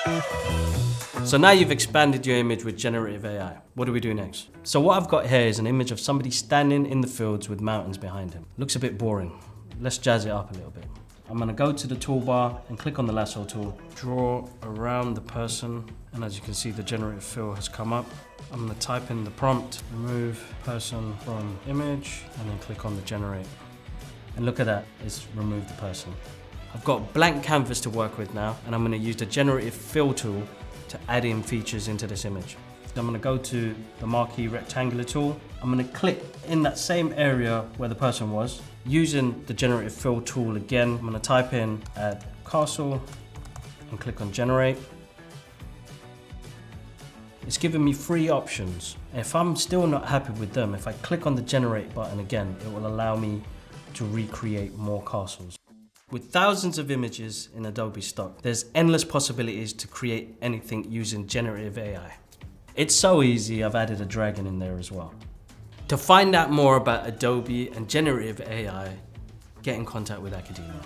So now you've expanded your image with generative AI. What do we do next? So what I've got here is an image of somebody standing in the fields with mountains behind him. Looks a bit boring. Let's jazz it up a little bit. I'm gonna go to the toolbar and click on the lasso tool, draw around the person, and as you can see, the generative fill has come up. I'm gonna type in the prompt, remove person from image, and then click on the generate. And look at that, it's removed the person. I've got blank canvas to work with now, and I'm gonna use the generative fill tool to add in features into this image. I'm gonna go to the marquee rectangular tool. I'm gonna click in that same area where the person was. Using the generative fill tool again, I'm gonna type in add castle and click on generate. It's giving me 3 options. If I'm still not happy with them, if I click on the generate button again, it will allow me to recreate more castles. With thousands of images in Adobe stock, there's endless possibilities to create anything using generative AI. It's so easy, I've added a dragon in there as well. To find out more about Adobe and generative AI, get in contact with Academia.